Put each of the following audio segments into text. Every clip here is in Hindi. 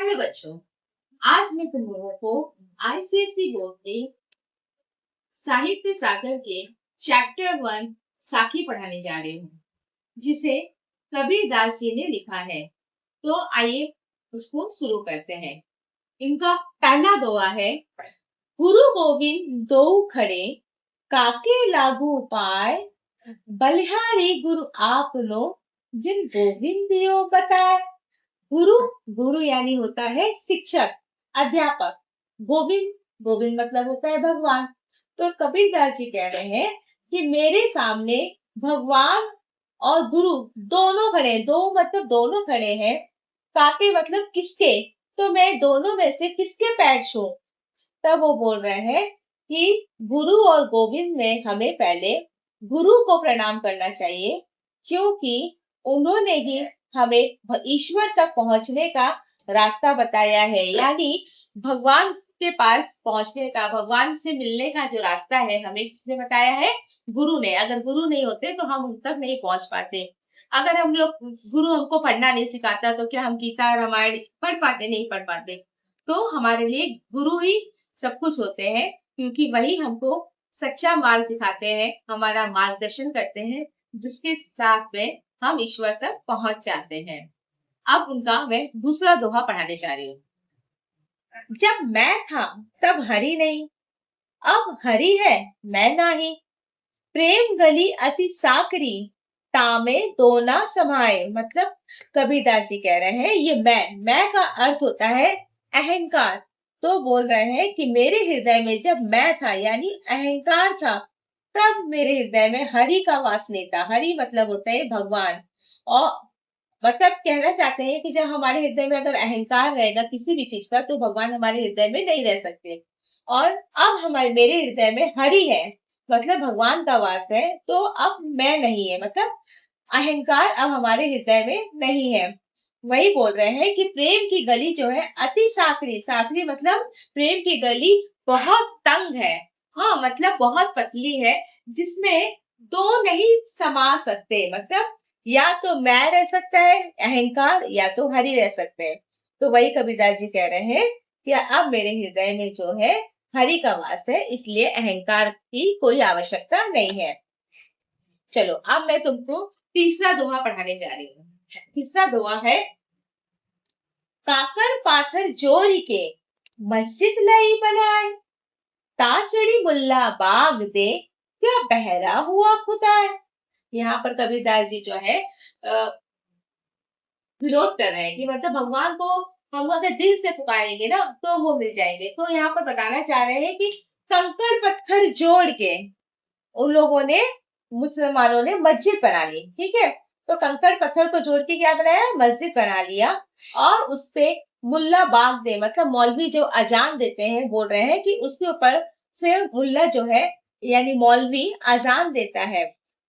हेलो बच्चों, आज मैं तुम लोगों को आईसीएसई बोर्ड के साहित्य सागर के चैप्टर 1 साखी पढ़ाने जा रही हूँ, जिसे कबीरदास जी ने लिखा है। तो आइए उसको शुरू करते हैं। इनका पहला दोहा है, गुरु गोविंद दो खड़े, काके लागू पाए, बलिहारी गुरु आप लो, जिन गोविंद दियो बताए। गुरु, गुरु यानी होता है शिक्षक, अध्यापक। गोविंद, गोविंद मतलब होता है भगवान। तो कबीरदास जी कह रहे हैं कि मेरे सामने भगवान और गुरु दोनों खड़े हैं। दो मतलब दोनों खड़े हैं। काके मतलब किसके, तो मैं दोनों में से किसके पैर छूं। तब वो बोल रहे हैं कि गुरु और गोविंद में हमें पहले गुरु को प्रणाम करना चाहिए, क्योंकि उन्होंने ही हमें ईश्वर तक पहुंचने का रास्ता बताया है। यानी भगवान के पास पहुंचने का, भगवान से मिलने का जो रास्ता है, हमें किसने बताया है? गुरु ने। अगर गुरु नहीं होते तो हम उन तक नहीं पहुंच पाते। अगर हम लोग, गुरु हमको पढ़ना नहीं सिखाता तो क्या हम गीता रामायण पढ़ पाते? नहीं पढ़ पाते। तो हमारे लिए गुरु ही सब कुछ होते हैं, क्योंकि वही हमको सच्चा मार्ग दिखाते हैं, हमारा मार्गदर्शन करते हैं, जिसके साथ में हम ईश्वर तक पहुंच जाते हैं। अब उनका मैं दूसरा दोहा पढ़ाने जा रही हूँ। जब मैं था तब हरि नहीं, अब हरि है मैं नाही, प्रेम गली अति साकरी, तामे दो ना समाये। मतलब कबीरदास जी कह रहे हैं, ये मैं का अर्थ होता है अहंकार। तो बोल रहे हैं कि मेरे हृदय में जब मैं था यानी अहंकार था, तब मेरे हृदय में हरि का वास नहीं था। हरि मतलब होता है भगवान। और मतलब कहना चाहते हैं कि जब हमारे हृदय में अगर अहंकार रहेगा किसी भी चीज का, तो भगवान हमारे हृदय में नहीं रह सकते। और अब हमारे मेरे हृदय में हरि है, मतलब भगवान का वास है। तो अब मैं नहीं है, मतलब अहंकार अब हमारे हृदय में नहीं है। वही बोल रहे हैं कि प्रेम की गली जो है अति साकरी, साकरी मतलब प्रेम की गली बहुत तंग है। हाँ, मतलब बहुत पतली है, जिसमें दो नहीं समा सकते। मतलब या तो मैं रह सकता है अहंकार, या तो हरि रह सकते हैं। तो वही कबीरदास जी कह रहे हैं कि अब मेरे हृदय में जो है हरि का वास है, इसलिए अहंकार की कोई आवश्यकता नहीं है। चलो, अब मैं तुमको तीसरा दोहा पढ़ाने जा रही हूँ। तीसरा दोहा है, काकर पाथर जोड़ के मस्जिद लाई बनाए, ताचड़ी मुल्ला बाग दे, क्या बहरा हुआ खुदा है। यहाँ पर कबीरदास जी जो है विरोध कर रहे हैं कि मतलब भगवान को हम अगर दिल से पुकारेंगे ना तो वो मिल जाएंगे। तो यहाँ पर बताना चाह रहे हैं कि कंकड़ पत्थर जोड़ के उन लोगों ने, मुसलमानों ने मस्जिद बना ली। ठीक है, तो कंकड़ पत्थर को जोड़ के क्या बनाया? मस्जिद बना लिया। और उसपे मुल्ला बाग दे, मतलब मौलवी जो अजान देते हैं, बोल रहे हैं कि उसके ऊपर से मुल्ला जो है यानी मौलवी अजान देता है।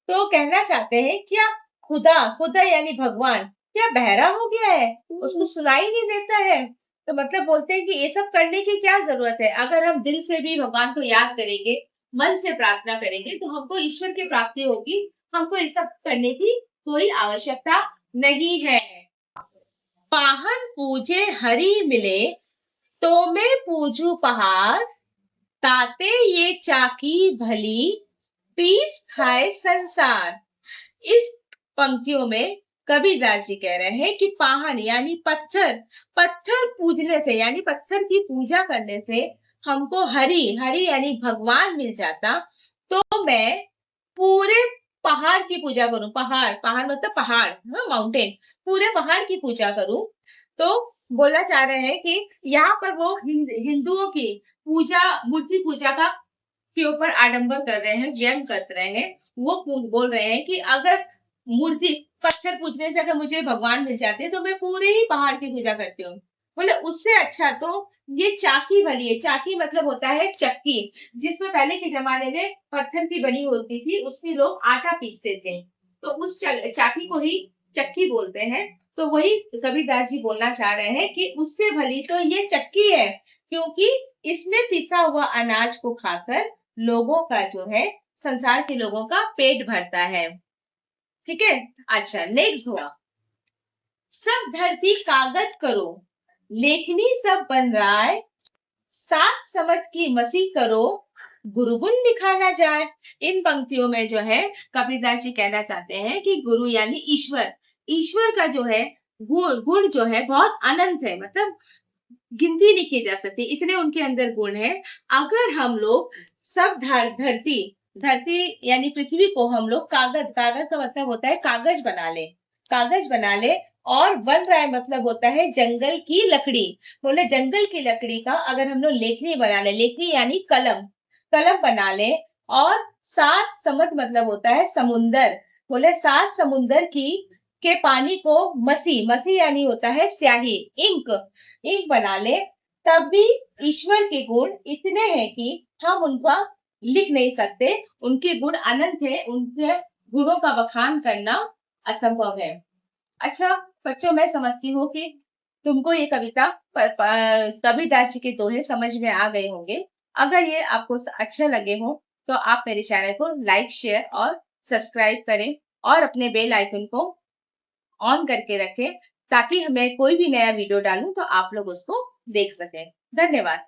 तो कहना चाहते हैं क्या खुदा, खुदा यानी भगवान क्या बहरा हो गया है, उसको सुनाई नहीं देता है? तो मतलब बोलते हैं कि ये सब करने की क्या जरूरत है। अगर हम दिल से भी भगवान को याद करेंगे, मन से प्रार्थना करेंगे, तो हमको ईश्वर की प्राप्ति होगी। हमको ये सब करने की कोई आवश्यकता नहीं है। पाहन पूजे हरि मिले, तो मैं पूजू पहाड़, ताते ये चाकी भली, पीस खाए संसार। इस पंक्तियों में कबीरदास जी कह रहे हैं कि पाहन यानी पत्थर, पत्थर पूजने से यानी पत्थर की पूजा करने से हमको हरि, हरि यानी भगवान मिल जाता, तो मैं पूरे पहाड़ की पूजा करूं। पहाड़, पहाड़ मतलब पहाड़, हाँ, माउंटेन, पूरे पहाड़ की पूजा करूं। तो बोलना चाह रहे हैं कि यहाँ पर वो हिंदुओं की पूजा, मूर्ति पूजा का के ऊपर आडंबर कर रहे हैं, व्यंग कस रहे हैं। वो बोल रहे हैं कि अगर मूर्ति, पत्थर पूजने से अगर मुझे भगवान मिल जाते तो मैं पूरे ही पहाड़ की पूजा करती हूँ। बोले उससे अच्छा तो ये चाकी भली है। चाकी मतलब होता है चक्की, जिसमें पहले के जमाने में पत्थर की बनी होती थी, उसमें लोग आटा पीसते थे। तो उस चाकी को ही चक्की बोलते हैं। तो वही कबीरदास जी बोलना चाह रहे हैं कि उससे भली तो ये चक्की है, क्योंकि इसमें पिसा हुआ अनाज को खाकर लोगों का जो है, संसार के लोगों का पेट भरता है। ठीक है, अच्छा नेक्स्ट हुआ, सब धरती कागज करो, लेखनी सब बन राय, सात समझ की मसी करो, गुरुगुण लिखा ना जाए। इन पंक्तियों में जो है कबीरदास जी कहना चाहते हैं कि गुरु यानी ईश्वर, ईश्वर का जो है गुण गुण जो है बहुत अनंत है, मतलब गिनती नहीं की जा सकती, इतने उनके अंदर गुण है। अगर हम लोग सब धरती धरती यानी पृथ्वी को हम लोग कागज, कागज का मतलब होता है कागज बना ले, कागज बना ले, और वन राय मतलब होता है जंगल की लकड़ी, बोले जंगल की लकड़ी का अगर हम लोग लेखनी बना ले, लेखनी यानी कलम, कलम बना ले, और सात समुद्र मतलब होता है समुंदर, बोले सात समुंदर की के पानी को मसी, मसी यानी होता है स्याही, इंक, इंक बना ले, तब भी ईश्वर के गुण इतने हैं कि हम उनका लिख नहीं सकते, उनके गुण अनंत है, उनके गुणों का बखान करना असंभव है। अच्छा बच्चों, मैं समझती हूँ कि तुमको ये कविता कबीरदास जी के दोहे समझ में आ गए होंगे। अगर ये आपको अच्छे लगे हो तो आप मेरे चैनल को लाइक, शेयर और सब्सक्राइब करें, और अपने बेल आइकन को ऑन करके रखें, ताकि मैं कोई भी नया वीडियो डालूं तो आप लोग उसको देख सकें। धन्यवाद।